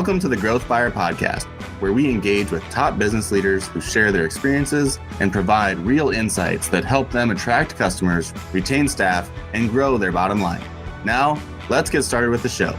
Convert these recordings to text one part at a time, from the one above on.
Welcome to the Growth Buyer Podcast, where we engage with top business leaders who share their experiences and provide real insights that help them attract customers, retain staff, and grow their bottom line. Now, let's get started with the show.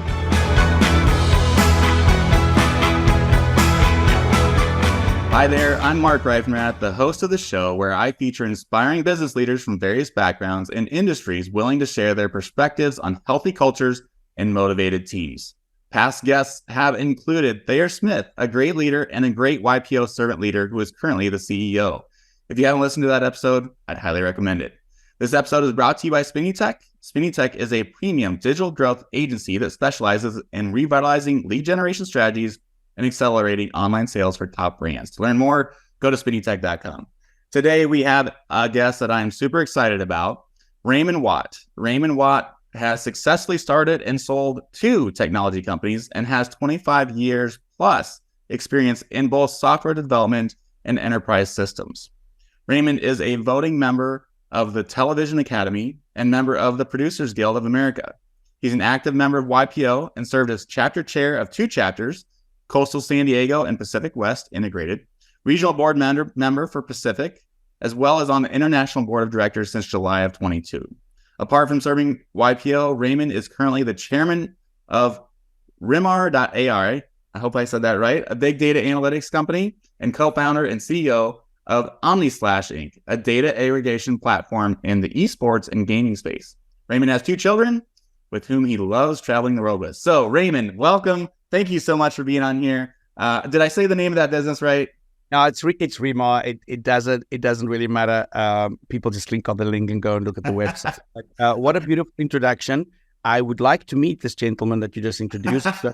Hi there, I'm Mark Reifenrath, the host of the show where I feature inspiring business leaders from various backgrounds and industries willing to share their perspectives on healthy cultures and motivated teams. Past guests have included Thayer Smith, a great leader and a great YPO servant leader who is currently the CEO. If you haven't listened to that episode, I'd highly recommend it. This episode is brought to you by Spinutech. Spinutech is a premium digital growth agency that specializes in revitalizing lead generation strategies and accelerating online sales for top brands. To learn more, go to spinutech.com. Today, we have a guest that I'm super excited about, Raymond Watt. Raymond Watt has successfully started and sold 2 technology companies and has 25 years plus experience in both software development and enterprise systems. Raymond is a voting member of the Television Academy and member of the Producers Guild of America. He's an active member of YPO and served as chapter chair of 2 chapters, Coastal San Diego and Pacific West Integrated, regional board member for Pacific, as well as on the International Board of Directors since July of 22. Apart from serving YPO, Raymond is currently the chairman of RIMAR.AI, I hope I said that right, a big data analytics company, and co-founder and CEO of Omnislash, Inc., a data aggregation platform in the esports and gaming space. Raymond has 2 children with whom he loves traveling the world with. So, Raymond, welcome. Thank you so much for being on here. Did I say the name of that business right? No, it's RIMAR. It doesn't really matter. People just click on the link and go and look at the website. What a beautiful introduction. I would like to meet this gentleman that you just introduced. So,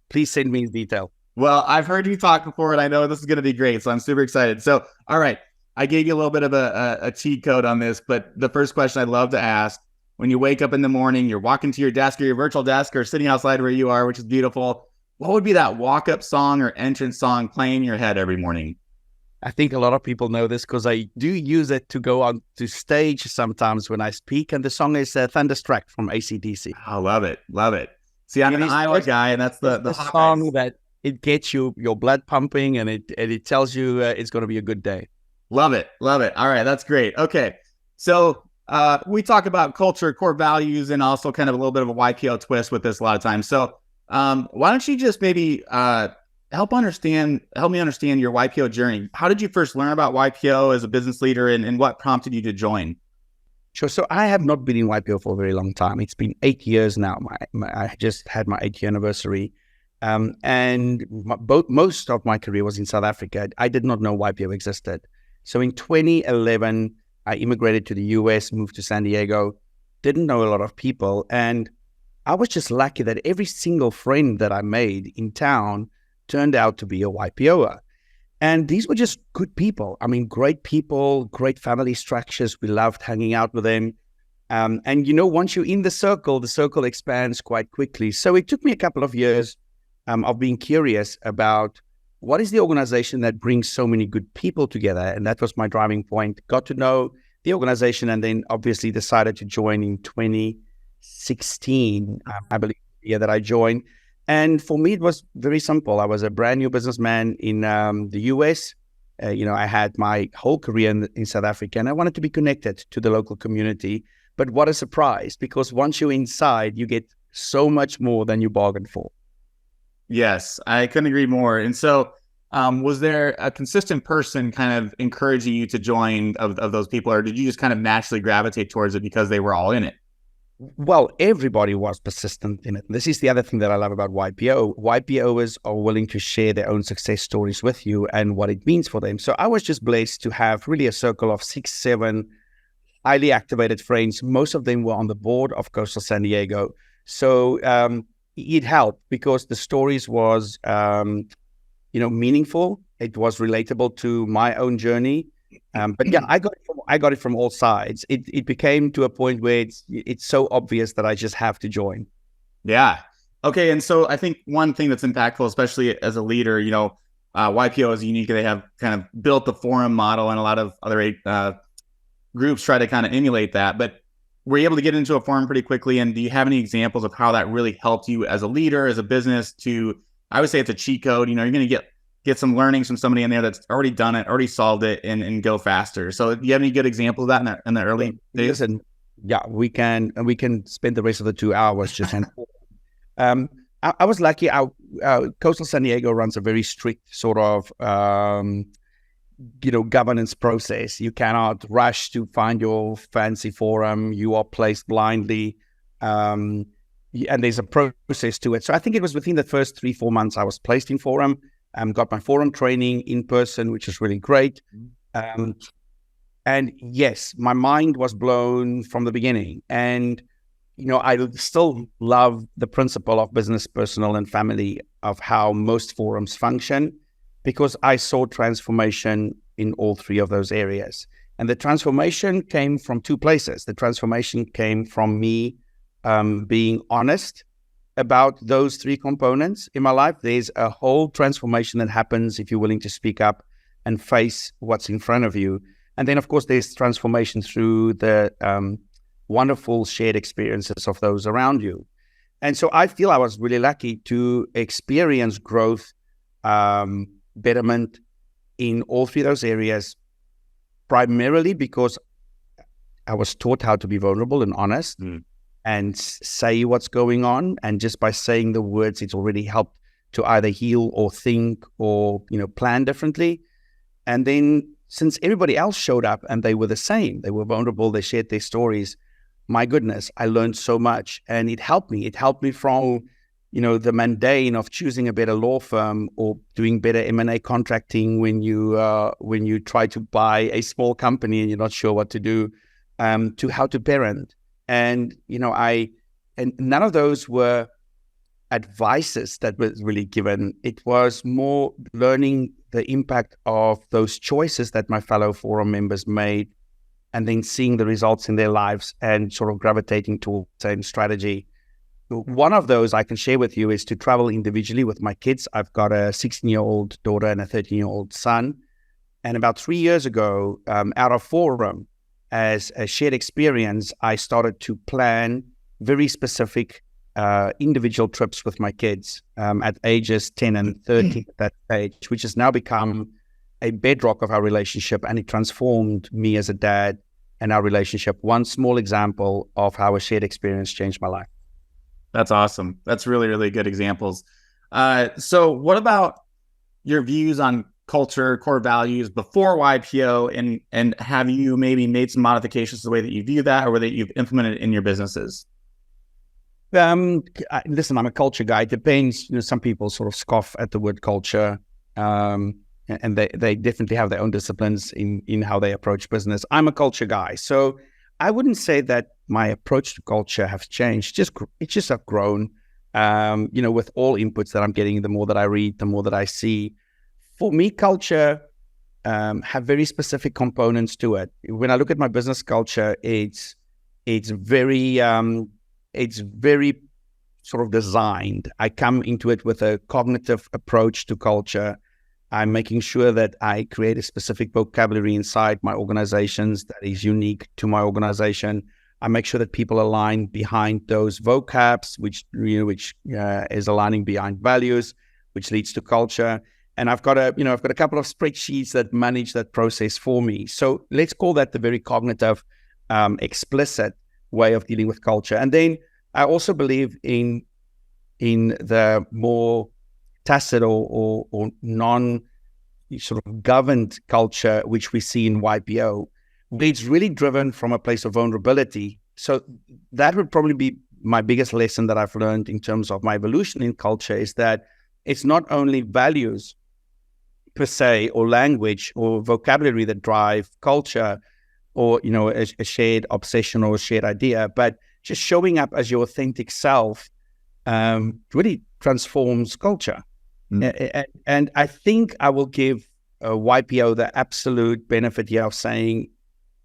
please send me his detail. Well, I've heard you talk before, and I know this is going to be great, so I'm super excited. So, all right, I gave you a little bit of a cheat code on this, but the first question I'd love to ask, when you wake up in the morning, you're walking to your desk or your virtual desk or sitting outside where you are, which is beautiful, what would be that walk-up song or entrance song playing in your head every morning? I think a lot of people know this because I do use it to go on to stage sometimes when I speak, and the song is Thunderstruck from AC/DC. I love it. Love it. See, I'm an Iowa guy, and that's the song that it gets your blood pumping, and it tells you it's going to be a good day. Love it. Love it. All right, that's great. Okay, so we talk about culture, core values, and also kind of a little bit of a YPO twist with this a lot of times. So why don't you just maybe help me understand your YPO journey? How did you first learn about YPO as a business leader, and what prompted you to join? Sure. So I have not been in YPO for a very long time. It's been 8 years now. I just had my 8th year anniversary. And most of my career was in South Africa. I did not know YPO existed. So in 2011, I immigrated to the US, moved to San Diego, didn't know a lot of people. And I was just lucky that every single friend that I made in town turned out to be a YPOer. And these were just good people. I mean, great people, great family structures. We loved hanging out with them. And once you're in the circle expands quite quickly. So it took me a couple of years of being curious about what is the organization that brings so many good people together. And that was my driving point. Got to know the organization and then obviously decided to join in 2016, I believe, the year that I joined. And for me, it was very simple. I was a brand new businessman in the US. I had my whole career in South Africa, and I wanted to be connected to the local community. But what a surprise, because once you're inside, you get so much more than you bargained for. Yes, I couldn't agree more. And so was there a consistent person kind of encouraging you to join of those people, or did you just kind of naturally gravitate towards it because they were all in it? Well, everybody was persistent in it. This is the other thing that I love about YPO. YPOers are willing to share their own success stories with you and what it means for them. So I was just blessed to have really a circle of 6, 7 highly activated friends. Most of them were on the board of Coastal San Diego. So it helped because the stories was, meaningful. It was relatable to my own journey. But yeah, I got it from all sides. It became to a point where it's so obvious that I just have to join. Yeah. Okay. And so I think one thing that's impactful, especially as a leader, YPO is unique. They have kind of built the forum model, and a lot of other groups try to kind of emulate that. But were you able to get into a forum pretty quickly? And do you have any examples of how that really helped you as a leader, as a business, to I would say it's a cheat code. You're going to get some learnings from somebody in there that's already done it, already solved it, and go faster. So do you have any good examples of that in the early days? Listen, yeah, we can spend the rest of the 2 hours just I was lucky. Coastal San Diego runs a very strict sort of governance process. You cannot rush to find your fancy forum. You are placed blindly, and there's a process to it. So I think it was within the first 3-4 months I was placed in forum. Got my forum training in person, which is really great. And yes, my mind was blown from the beginning. And I still love the principle of business, personal, and family of how most forums function, because I saw transformation in all three of those areas. And the transformation came from two places. The transformation came from me being honest about those three components in my life. There's a whole transformation that happens if you're willing to speak up and face what's in front of you. And then, of course, there's transformation through the wonderful shared experiences of those around you. And so I feel I was really lucky to experience growth, betterment in all three of those areas, primarily because I was taught how to be vulnerable and honest and say what's going on. And just by saying the words, it's already helped to either heal or think or, plan differently. And then since everybody else showed up and they were the same, they were vulnerable, they shared their stories, my goodness, I learned so much. And it helped me. It helped me from, the mundane of choosing a better law firm or doing better M&A contracting when you try to buy a small company and you're not sure what to do, to how to parent. And, and none of those were advices that was really given. It was more learning the impact of those choices that my fellow forum members made, and then seeing the results in their lives and sort of gravitating towards the same strategy. One of those I can share with you is to travel individually with my kids. I've got a 16-year-old daughter and a 13-year-old son. And about 3 years ago, out of forum, as a shared experience, I started to plan very specific individual trips with my kids at ages 10 and 13 at that stage, which has now become a bedrock of our relationship, and it transformed me as a dad and our relationship. One small example of how a shared experience changed my life. That's awesome. That's really, really good examples. So what about your views on culture, core values before YPO, and have you maybe made some modifications to the way that you view that or that you've implemented in your businesses? Listen, I'm a culture guy. It depends. Some people sort of scoff at the word culture, and they definitely have their own disciplines in how they approach business. I'm a culture guy. So I wouldn't say that my approach to culture has changed. It's just I've grown, with all inputs that I'm getting. The more that I read, the more that I see. For me, culture have very specific components to it. When I look at my business culture, it's very sort of designed. I come into it with a cognitive approach to culture. I'm making sure that I create a specific vocabulary inside my organizations that is unique to my organization. I make sure that people align behind those vocabs, which is aligning behind values, which leads to culture. And I've got a couple of spreadsheets that manage that process for me. So let's call that the very cognitive, explicit way of dealing with culture. And then I also believe in the more tacit or non sort of governed culture, which we see in YPO, where it's really driven from a place of vulnerability. So that would probably be my biggest lesson that I've learned in terms of my evolution in culture, is that it's not only values per se or language or vocabulary that drive culture or, a shared obsession or a shared idea, but just showing up as your authentic self really transforms culture. And I think I will give YPO the absolute benefit here of saying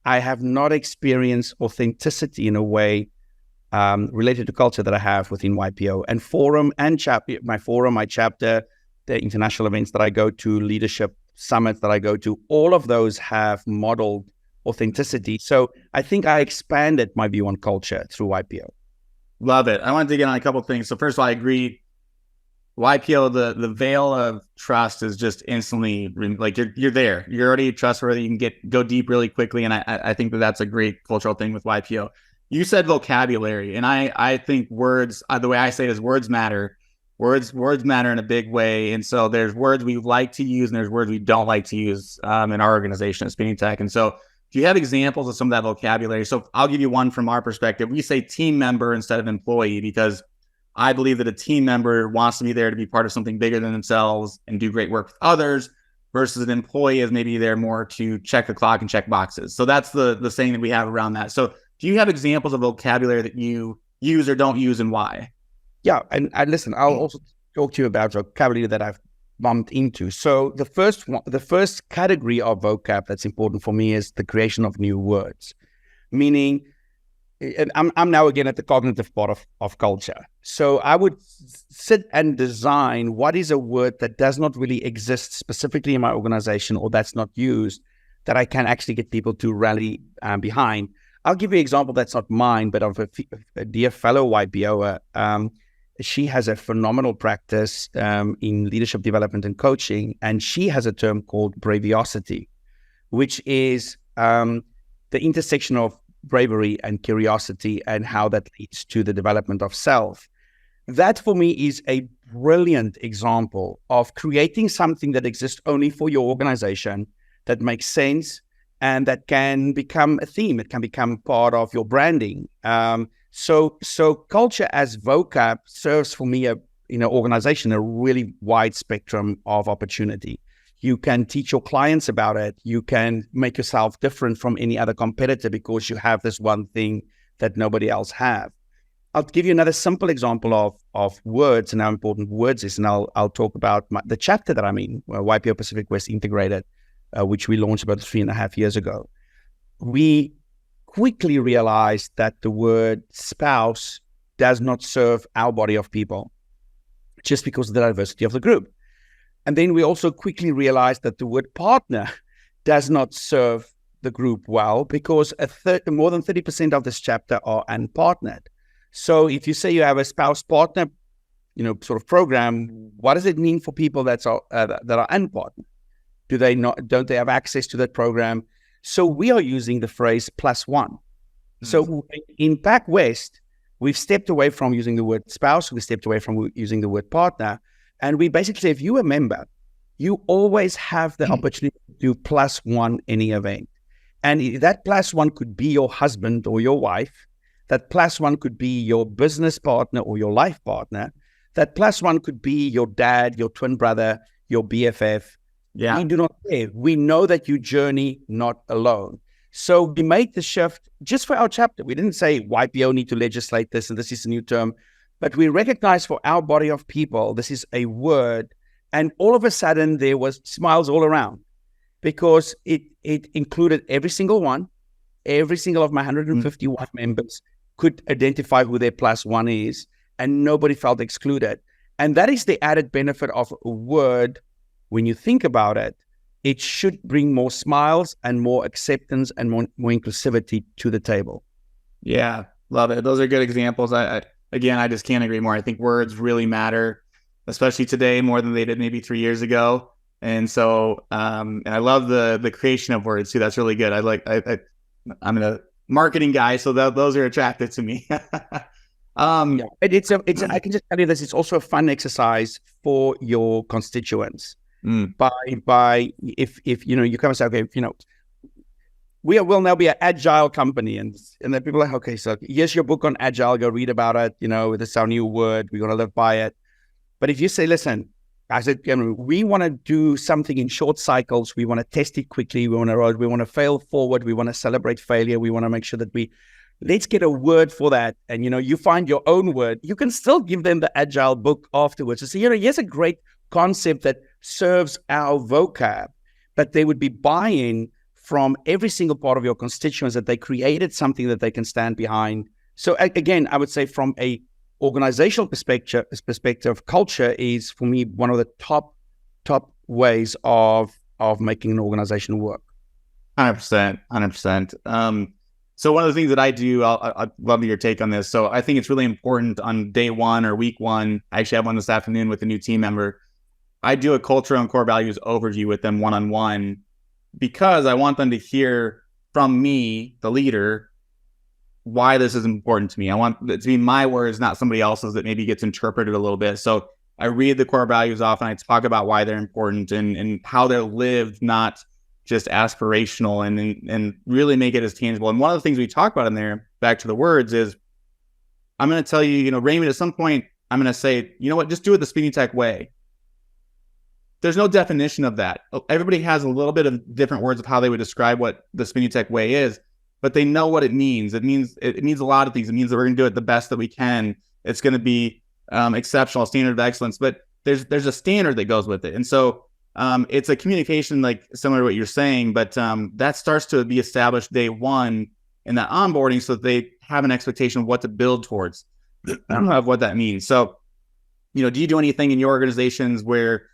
I have not experienced authenticity in a way related to culture that I have within YPO. And forum and my chapter, the international events that I go to, leadership summits that I go to, all of those have modeled authenticity. So I think I expanded my view on culture through YPO. Love it. I wanted to get on a couple of things. So first of all, I agree. YPO, the veil of trust is just instantly like you're there. You're already trustworthy. You can go deep really quickly, and I think that's a great cultural thing with YPO. You said vocabulary, and I think words. The way I say it is words matter. Words matter in a big way, and so there's words we like to use, and there's words we don't like to use in our organization at Spinutech. And so, do you have examples of some of that vocabulary? So I'll give you one from our perspective. We say team member instead of employee because I believe that a team member wants to be there to be part of something bigger than themselves and do great work with others, versus an employee is maybe there more to check the clock and check boxes. So that's the saying that we have around that. So do you have examples of vocabulary that you use or don't use, and why? Yeah, and listen, I'll also talk to you about vocabulary that I've bumped into. So the first category of vocab that's important for me is the creation of new words, meaning, and I'm now again at the cognitive part of culture. So I would sit and design what is a word that does not really exist specifically in my organization, or that's not used, that I can actually get people to rally behind. I'll give you an example that's not mine, but of a dear fellow YPOer. She has a phenomenal practice in leadership development and coaching, and she has a term called braviosity, which is the intersection of bravery and curiosity and how that leads to the development of self. That for me is a brilliant example of creating something that exists only for your organization, that makes sense, and that can become a theme. It can become part of your branding. So culture as vocab serves for me in an organization a really wide spectrum of opportunity. You can teach your clients about it. You can make yourself different from any other competitor because you have this one thing that nobody else have. I'll give you another simple example of words and how important words is, and I'll talk about the chapter that I'm in, YPO Pacific West Integrated, which we launched about 3.5 years ago. We quickly realized that the word spouse does not serve our body of people just because of the diversity of the group. And then we also quickly realized that the word partner does not serve the group well because more than 30% of this chapter are unpartnered. So if you say you have a spouse partner, sort of program, what does it mean for people that are unpartnered? Don't they have access to that program? So we are using the phrase +1. So in Pac West, we've stepped away from using the word spouse. We stepped away from using the word partner. And we basically say, if you're a member, you always have the opportunity to do +1 any event. And that +1 could be your husband or your wife. That +1 could be your business partner or your life partner. That +1 could be your dad, your twin brother, your BFF. Yeah. We do not care. We know that you journey not alone. So we made the shift just for our chapter. We didn't say YPO need to legislate this and this is a new term, but we recognize for our body of people, this is a word. And all of a sudden there was smiles all around because it included every single one. Every single of my 151 members could identify who their +1 is, and nobody felt excluded. And that is the added benefit of a word. When you think about it, it should bring more smiles and more acceptance and more inclusivity to the table. Yeah, love it. Those are good examples. I just can't agree more. I think words really matter, especially today more than they did maybe 3 years ago. And so, and I love the creation of words too. That's really good. I'm a marketing guy, so those are attractive to me. I can just tell you this. It's also a fun exercise for your constituents. By if you come and say, okay, we will now be an agile company, and then people are like, okay, so here's your book on agile, go read about it. This is our new word, we're going to live by it. But if you say, listen, I said, we want to do something in short cycles, we want to test it quickly, we want to fail forward, we want to celebrate failure, we want to make sure that let's get a word for that. And you find your own word, you can still give them the agile book afterwards. So here's a great concept that serves our vocab, but they would be buying from every single part of your constituents that they created something that they can stand behind. So again, I would say from a organizational perspective, culture is for me one of the top ways of making an organization work. 100%. So one of the things that I do, I'd love your take on this. So I think it's really important on day one or week one. I actually have one this afternoon with a new team member. I do a culture and core values overview with them one-on-one because I want them to hear from me, the leader, why this is important to me. I want it to be my words, not somebody else's that maybe gets interpreted a little bit. So I read the core values off and I talk about why they're important and how they're lived, not just aspirational, and really make it as tangible. And one of the things we talk about in there, back to the words, is I'm going to tell you, Raymond, at some point, I'm going to say, you know what, just do it the Spinutech way. There's no definition of that. Everybody has a little bit of different words of how they would describe what the Spinutech way is, but they know what it means. It means a lot of things. It means that we're going to do it the best that we can. It's going to be exceptional, standard of excellence, but there's a standard that goes with it. And so it's a communication like similar to what you're saying, but that starts to be established day one in that onboarding so that they have an expectation of what to build towards, of what that means. So, do you do anything in your organizations where,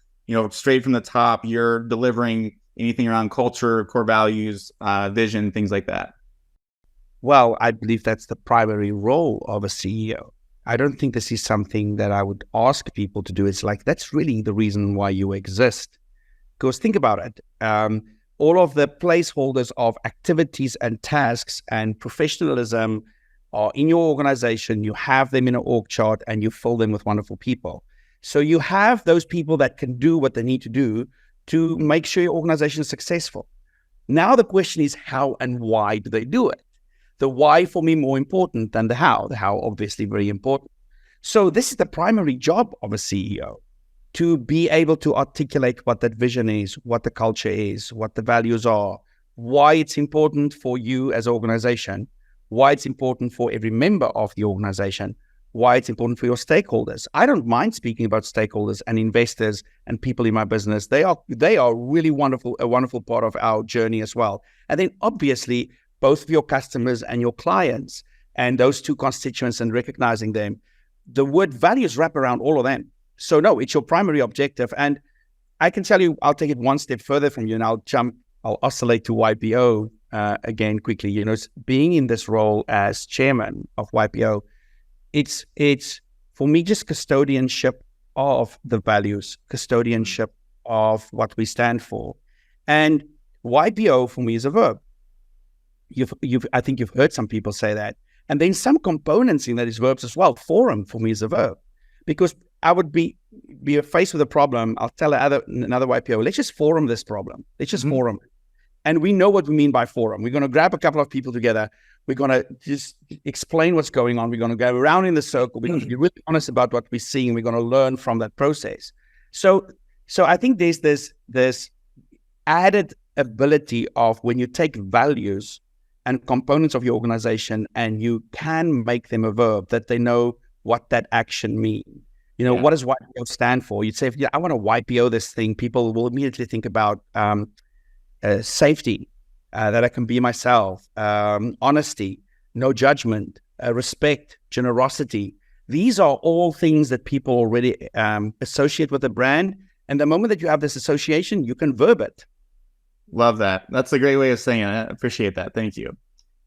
straight from the top, you're delivering anything around culture, core values, vision, things like that? Well, I believe that's the primary role of a CEO. I don't think this is something that I would ask people to do. It's like, that's really the reason why you exist. Because think about it. All of the placeholders of activities and tasks and professionalism are in your organization. You have them in an org chart and you fill them with wonderful people. So you have those people that can do what they need to do to make sure your organization is successful. Now the question is how and why do they do it? The why for me more important than the how. The how obviously very important. So this is the primary job of a CEO, to be able to articulate what that vision is, what the culture is, what the values are, why it's important for you as an organization, why it's important for every member of the organization, why it's important for your stakeholders. I don't mind speaking about stakeholders and investors and people in my business. They are really wonderful, a wonderful part of our journey as well. And then obviously both of your customers and your clients and those two constituents and recognizing them. The word values wrap around all of them. So no, it's your primary objective. And I can tell you, I'll take it one step further from you and I'll oscillate to YPO again quickly. Being in this role as chairman of YPO, it's for me just custodianship of the values, custodianship of what we stand for. And YPO for me is a verb. I think you've heard some people say that. And then some components in that is verbs as well. Forum for me is a verb. Because I would be faced with a problem. I'll tell another YPO, let's just forum this problem. Let's just forum it. And we know what we mean by forum. We're going to grab a couple of people together. We're going to just explain what's going on. We're going to go around in the circle. We're going to be really honest about what we're seeing. We're going to learn from that process. So I think there's this added ability of when you take values and components of your organization and you can make them a verb, that they know what that action means. What does YPO stand for? You'd say, I want to YPO this thing. People will immediately think about safety, that I can be myself, honesty, no judgment, respect, generosity. These are all things that people already associate with a brand. And the moment that you have this association, you can verb it. Love that. That's a great way of saying it. I appreciate that. Thank you.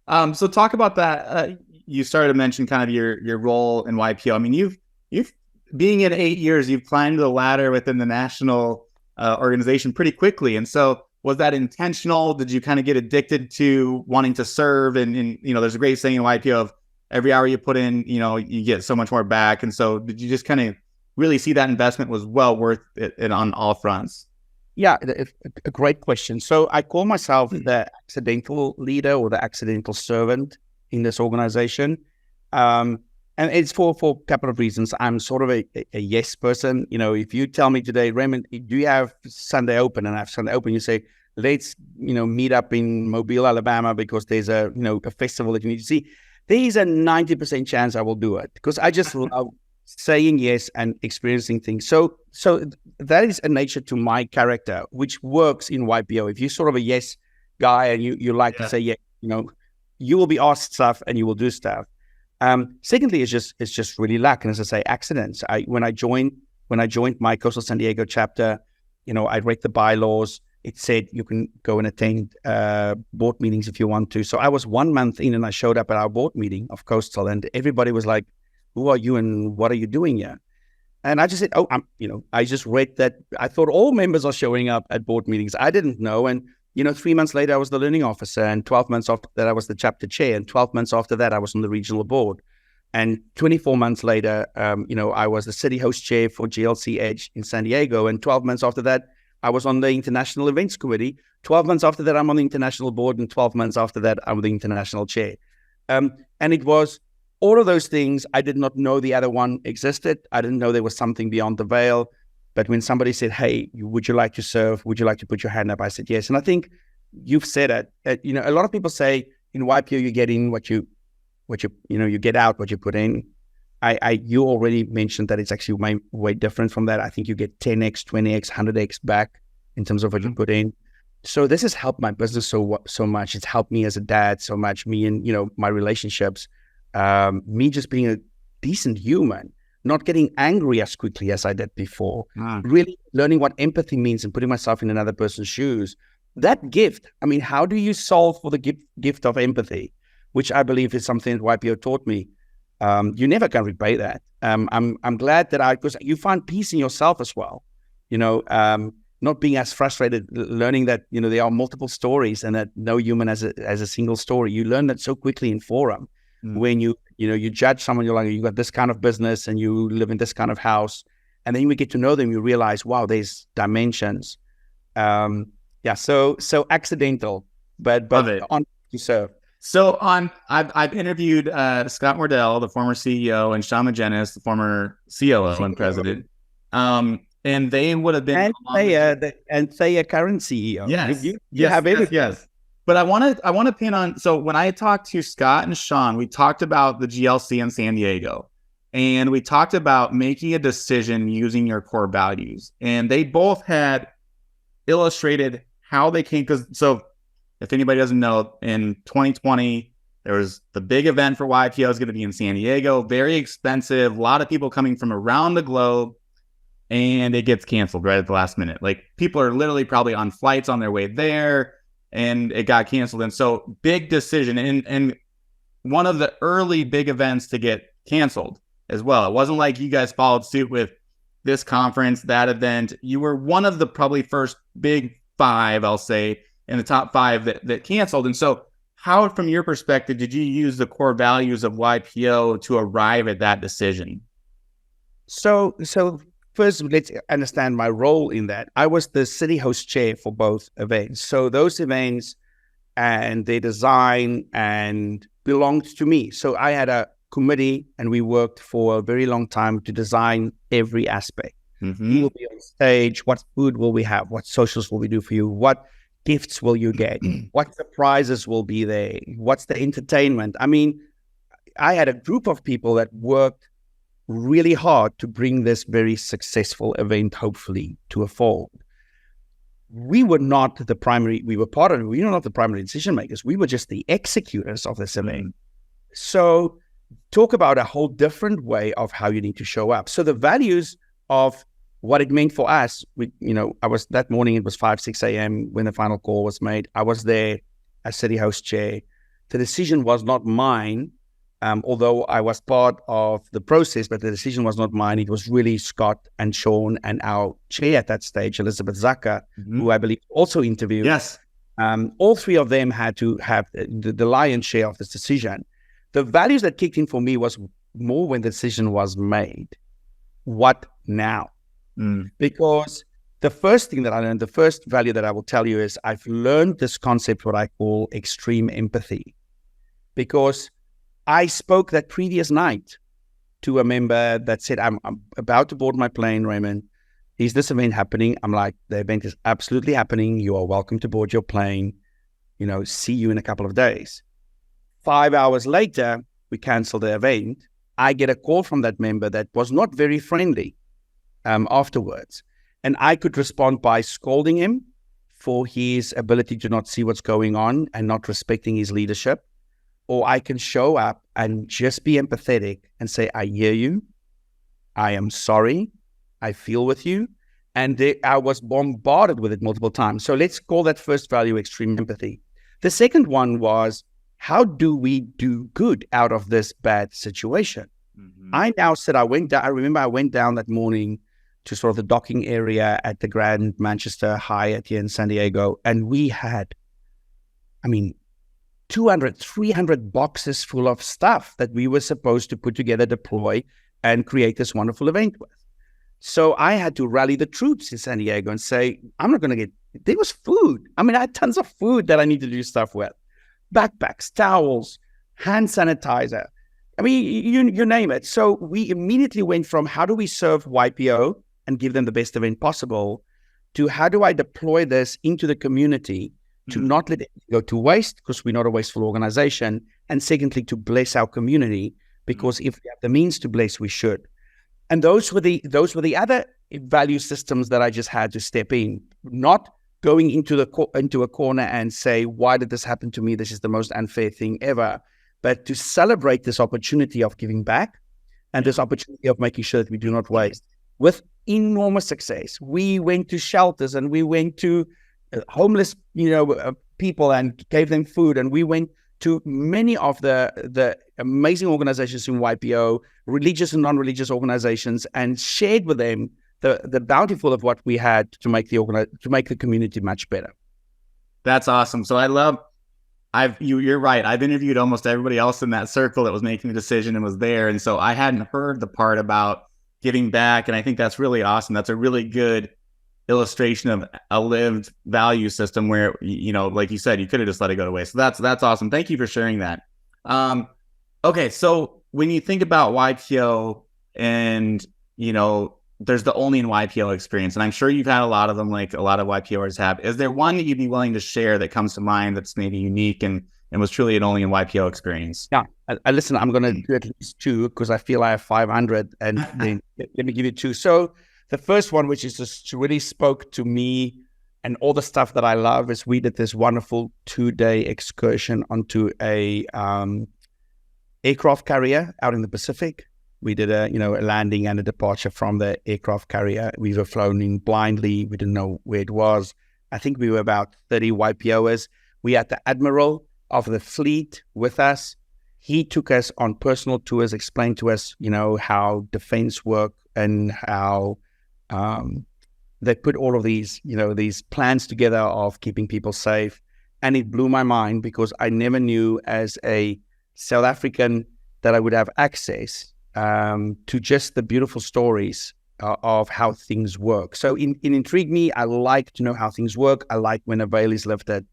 So talk about that. You started to mention kind of your role in YPO. I mean, you've being in 8 years, you've climbed the ladder within the national organization pretty quickly. And so was that intentional? Did you kind of get addicted to wanting to serve? And there's a great saying in YPO of every hour you put in, you get so much more back. And so did you just kind of really see that investment was well worth it on all fronts? Yeah, a great question. So I call myself the accidental leader or the accidental servant in this organization. And it's for a couple of reasons. I'm sort of a yes person. If you tell me today, Raymond, do you have Sunday open? And I have Sunday open, you say, let's, meet up in Mobile, Alabama, because there's a festival that you need to see. There's a 90% chance I will do it because I just love saying yes and experiencing things. So that is a nature to my character, which works in YPO. If you're sort of a yes guy and you like to say yes, you will be asked stuff and you will do stuff. Secondly, it's just really luck. And as I say, accidents. When I joined my Coastal San Diego chapter, I read the bylaws. it said you can go and attend board meetings if you want to. So I was 1 month in and I showed up at our board meeting of Coastal, and everybody was like, who are you and what are you doing here? And I just said, I just read that. I thought all members are showing up at board meetings. I didn't know. And, 3 months later, I was the learning officer. And 12 months after that, I was the chapter chair. And 12 months after that, I was on the regional board. And 24 months later, I was the city host chair for GLC Edge in San Diego. And 12 months after that, I was on the International Events Committee. 12 months after that, I'm on the international board. And 12 months after that, I'm the international chair. And it was all of those things. I did not know the other one existed. I didn't know there was something beyond the veil. But when somebody said, hey, would you like to serve? Would you like to put your hand up? I said, yes. And I think you've said it. A lot of people say in YPO, you get in what you get out what you put in. You already mentioned that it's actually way different from that. I think you get 10x, 20x, 100x back in terms of what you put in. So this has helped my business so much. It's helped me as a dad so much, me and, my relationships, me just being a decent human, not getting angry as quickly as I did before, really learning what empathy means and putting myself in another person's shoes. That gift, how do you solve for the gift of empathy, which I believe is something that YPO taught me. You never can repay that. I'm glad that because you find peace in yourself as well, not being as frustrated, learning that, there are multiple stories and that no human has a single story. You learn that so quickly in forum. When you judge someone, you're like, you got this kind of business and you live in this kind of house. And then we get to know them, you realize, wow, there's dimensions. So accidental, but on to serve. So I've interviewed Scott Mordell, the former CEO, and Sean McGinnis, the former COO and president. And they would have been and Thea, current CEO. Yes, you have everything. Yes. But I want to pin on. So when I talked to Scott and Sean, we talked about the GLC in San Diego, and we talked about making a decision using your core values. And they both had illustrated how they came. So if anybody doesn't know, in 2020 there was the big event for YPO is going to be in San Diego, very expensive, a lot of people coming from around the globe, and it gets canceled right at the last minute. Like people are literally probably on flights on their way there. And it got canceled. And so big decision. And one of the early big events to get canceled as well. It wasn't like you guys followed suit with this conference, that event. You were one of the probably first big 5, I'll say, in the top 5 that canceled. And so how, from your perspective, did you use the core values of YPO to arrive at that decision? So first, let's understand my role in that. I was the city host chair for both events. So those events and their design and belonged to me. So I had a committee and we worked for a very long time to design every aspect. Who will be on stage? What food will we have? What socials will we do for you? What gifts will you get? What surprises will be there? What's the entertainment? I had a group of people that worked really hard to bring this very successful event, hopefully, to a fold. We were not the primary, we were part of it. We were not the primary decision makers. We were just the executors of this event. So talk about a whole different way of how you need to show up. So the values of what it meant for us, I was that morning, it was 5, 6 a.m. when the final call was made. I was there as city host chair. The decision was not mine. Although I was part of the process, but the decision was not mine. It was really Scott and Sean and our chair at that stage, Elizabeth Zucker, who I believe also interviewed. Yes. All 3 of them had to have the lion's share of this decision. The values that kicked in for me was more when the decision was made. What now? Because the first thing that I learned, the first value that I will tell you is I've learned this concept, what I call extreme empathy. Because I spoke that previous night to a member that said, I'm about to board my plane, Raymond. Is this event happening? I'm like, the event is absolutely happening. You are welcome to board your plane. See you in a couple of days. 5 hours later, we canceled the event. I get a call from that member that was not very friendly afterwards. And I could respond by scolding him for his ability to not see what's going on and not respecting his leadership. Or I can show up and just be empathetic and say, I hear you. I am sorry. I feel with you. And I was bombarded with it multiple times. So let's call that first value extreme empathy. The second one was, how do we do good out of this bad situation? Mm-hmm. I remember I went down that morning to sort of the docking area at the Grand Manchester Hyatt here in San Diego. And we had, 200, 300 boxes full of stuff that we were supposed to put together, deploy, and create this wonderful event with. So I had to rally the troops in San Diego and say, there was food. I had tons of food that I need to do stuff with. Backpacks, towels, hand sanitizer. You name it. So we immediately went from how do we serve YPO and give them the best event possible to how do I deploy this into the community to not let it go to waste, because we're not a wasteful organization. And secondly, to bless our community, because if we have the means to bless, we should. And those were the other value systems that I just had to step in, not going into a corner and say, why did this happen to me? This is the most unfair thing ever. But to celebrate this opportunity of giving back and this opportunity of making sure that we do not waste with enormous success. We went to shelters and we went to homeless, people and gave them food. And we went to many of the amazing organizations in YPO, religious and non-religious organizations, and shared with them the bountiful of what we had to make the community much better. That's awesome. So you're right. I've interviewed almost everybody else in that circle that was making the decision and was there. And so I hadn't heard the part about giving back. And I think that's really awesome. That's a really good illustration of a lived value system where, like you said, you could have just let it go to waste. So that's awesome. Thank you for sharing that. Okay. So when you think about YPO and, there's the only in YPO experience, and I'm sure you've had a lot of them, like a lot of YPOers have. Is there one that you'd be willing to share that comes to mind that's maybe unique and was truly an only in YPO experience? Yeah, listen, I'm going to do at least two because I feel I have 500, and then let me give you two. So the first one, which is just really spoke to me and all the stuff that I love, is we did this wonderful 2-day excursion onto a aircraft carrier out in the Pacific. We did a landing and a departure from the aircraft carrier. We were flown in blindly. We didn't know where it was. I think we were about 30 YPOers. We had the admiral of the fleet with us. He took us on personal tours, explained to us, how defense work and how they put all of these, these plans together of keeping people safe. And it blew my mind because I never knew as a South African that I would have access to just the beautiful stories of how things work. So it intrigued me. I like to know how things work. I like when a veil is lifted.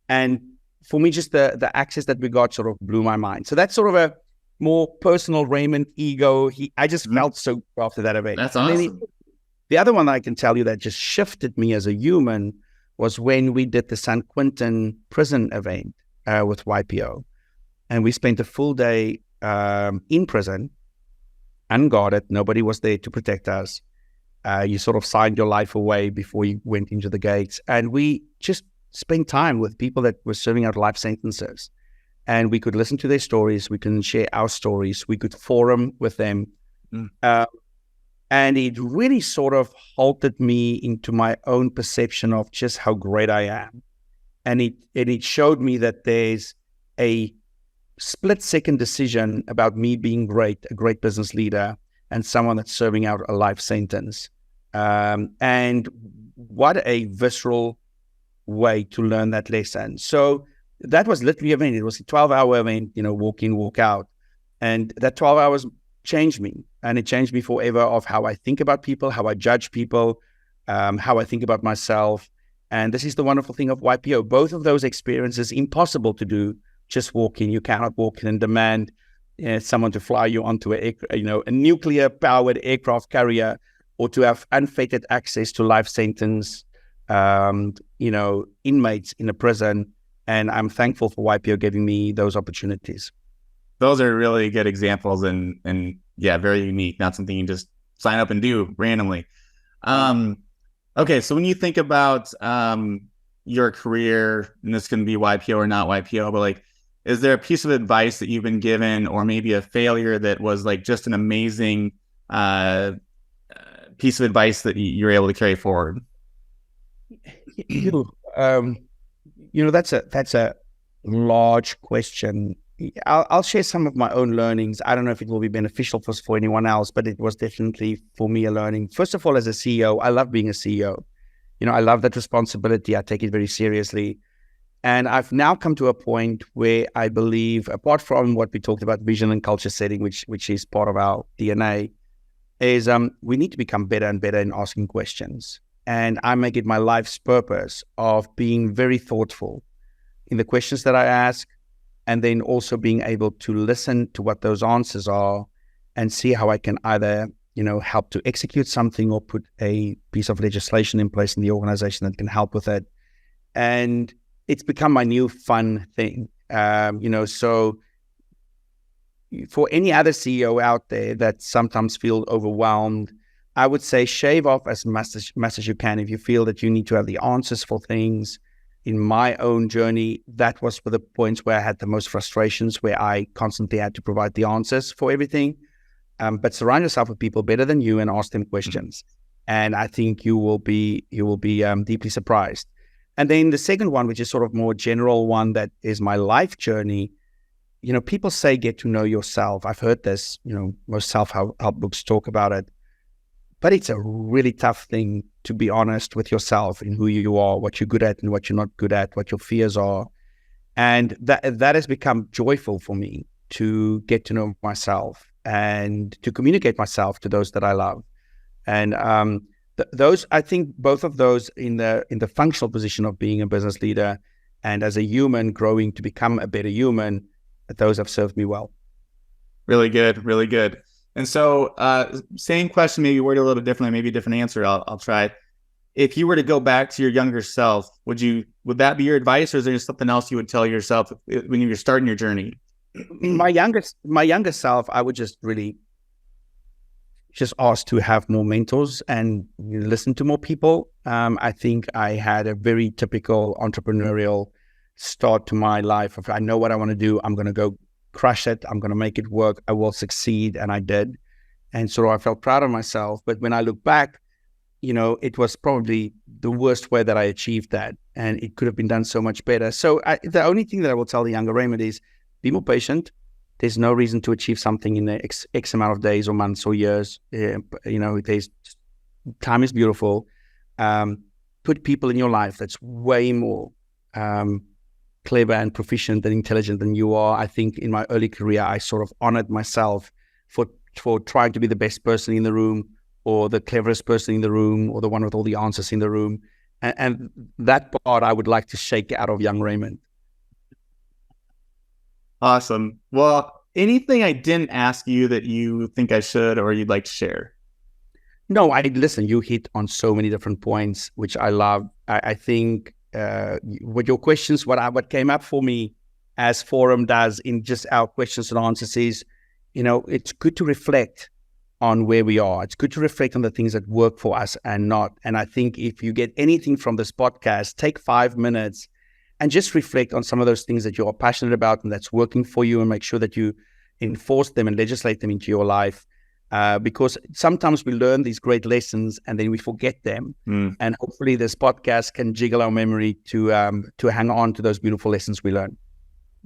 And for me, just the access that we got sort of blew my mind. So that's sort of a more personal Raymond ego. I just felt so good after that event. That's awesome. The other one I can tell you that just shifted me as a human was when we did the San Quentin prison event with YPO. And we spent a full day in prison, unguarded. Nobody was there to protect us. You sort of signed your life away before you went into the gates. And we just spent time with people that were serving out life sentences. And we could listen to their stories. We could share our stories. We could forum with them. And it really sort of halted me into my own perception of just how great I am. And it showed me that there's a split-second decision about me being great, a great business leader, and someone that's serving out a life sentence. And what a visceral way to learn that lesson. So that was literally an event. It was a 12-hour event, walk in, walk out. And that 12 hours changed me. And it changed me forever of how I think about people, how I judge people, how I think about myself. And this is the wonderful thing of YPO. Both of those experiences, impossible to do, just walk in. You cannot walk in and demand someone to fly you onto a nuclear-powered aircraft carrier, or to have unfettered access to life sentence, inmates in a prison. And I'm thankful for YPO giving me those opportunities. Those are really good examples and yeah, very unique. Not something you just sign up and do randomly. Okay, so when you think about your career, and this can be YPO or not YPO, but like, is there a piece of advice that you've been given, or maybe a failure that was like just an amazing piece of advice that you're able to carry forward? That's a large question. I'll share some of my own learnings. I don't know if it will be beneficial for anyone else, but it was definitely for me a learning. First of all, as a CEO, I love being a CEO. I love that responsibility. I take it very seriously. And I've now come to a point where I believe, apart from what we talked about, vision and culture setting, which is part of our DNA, is we need to become better and better in asking questions. And I make it my life's purpose of being very thoughtful in the questions that I ask, and then also being able to listen to what those answers are and see how I can either, help to execute something or put a piece of legislation in place in the organization that can help with it. And it's become my new fun thing. So for any other CEO out there that sometimes feel overwhelmed, I would say shave off as much as you can. If you feel that you need to have the answers for things, in my own journey, that was for the points where I had the most frustrations, where I constantly had to provide the answers for everything. But surround yourself with people better than you and ask them questions. And I think you will be deeply surprised. And then the second one, which is sort of more general one, that is my life journey. People say get to know yourself. I've heard this, most self-help books talk about it. But it's a really tough thing to be honest with yourself in who you are, what you're good at and what you're not good at, what your fears are. And that has become joyful for me, to get to know myself and to communicate myself to those that I love. And those, I think both of those in the functional position of being a business leader and as a human growing to become a better human, those have served me well. Really good, really good. And so, same question, maybe worded a little differently, maybe a different answer. I'll try. If you were to go back to your younger self, would that be your advice, or is there something else you would tell yourself when you were starting your journey? My younger self, I would just really just ask to have more mentors and listen to more people. I think I had a very typical entrepreneurial start to my life. If I know what I want to do, I'm going to go crush it. I'm going to make it work. I will succeed. And I did. And so I felt proud of myself. But when I look back, it was probably the worst way that I achieved that. And it could have been done so much better. So the only thing that I will tell the younger Raymond is be more patient. There's no reason to achieve something in the X amount of days or months or years. Time is beautiful. Put people in your life that's way more clever and proficient and intelligent than you are. I think in my early career, I sort of honored myself for trying to be the best person in the room, or the cleverest person in the room, or the one with all the answers in the room. And that part I would like to shake out of young Raymond. Awesome. Well, anything I didn't ask you that you think I should or you'd like to share? No, listen, you hit on so many different points, which I love. I think with your questions, what came up for me as Forum does in just our questions and answers is, it's good to reflect on where we are. It's good to reflect on the things that work for us and not. And I think if you get anything from this podcast, take 5 minutes and just reflect on some of those things that you are passionate about and that's working for you, and make sure that you enforce them and legislate them into your life. Because sometimes we learn these great lessons and then we forget them. And hopefully this podcast can jiggle our memory to hang on to those beautiful lessons we learn.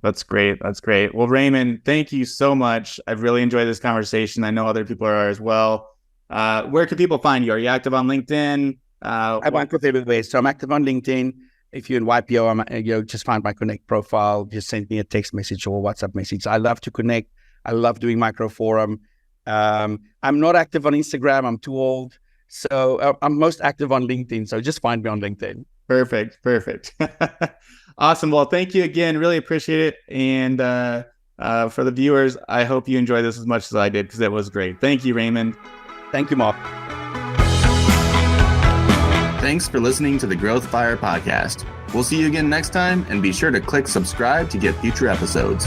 That's great. That's great. Well, Raymond, thank you so much. I've really enjoyed this conversation. I know other people are as well. Where can people find you? Are you active on LinkedIn? I'm active everywhere. So I'm active on LinkedIn. If you're in YPO, just find my Connect profile. Just send me a text message or WhatsApp message. I love to connect. I love doing micro forum. I'm not active on Instagram. I'm too old. So I'm most active on LinkedIn. So just find me on LinkedIn. Perfect. Awesome. Well, thank you again. Really appreciate it. And for the viewers, I hope you enjoyed this as much as I did, because it was great. Thank you, Raymond. Thank you, Mark. Thanks for listening to the Growth Fire podcast. We'll see you again next time, and be sure to click subscribe to get future episodes.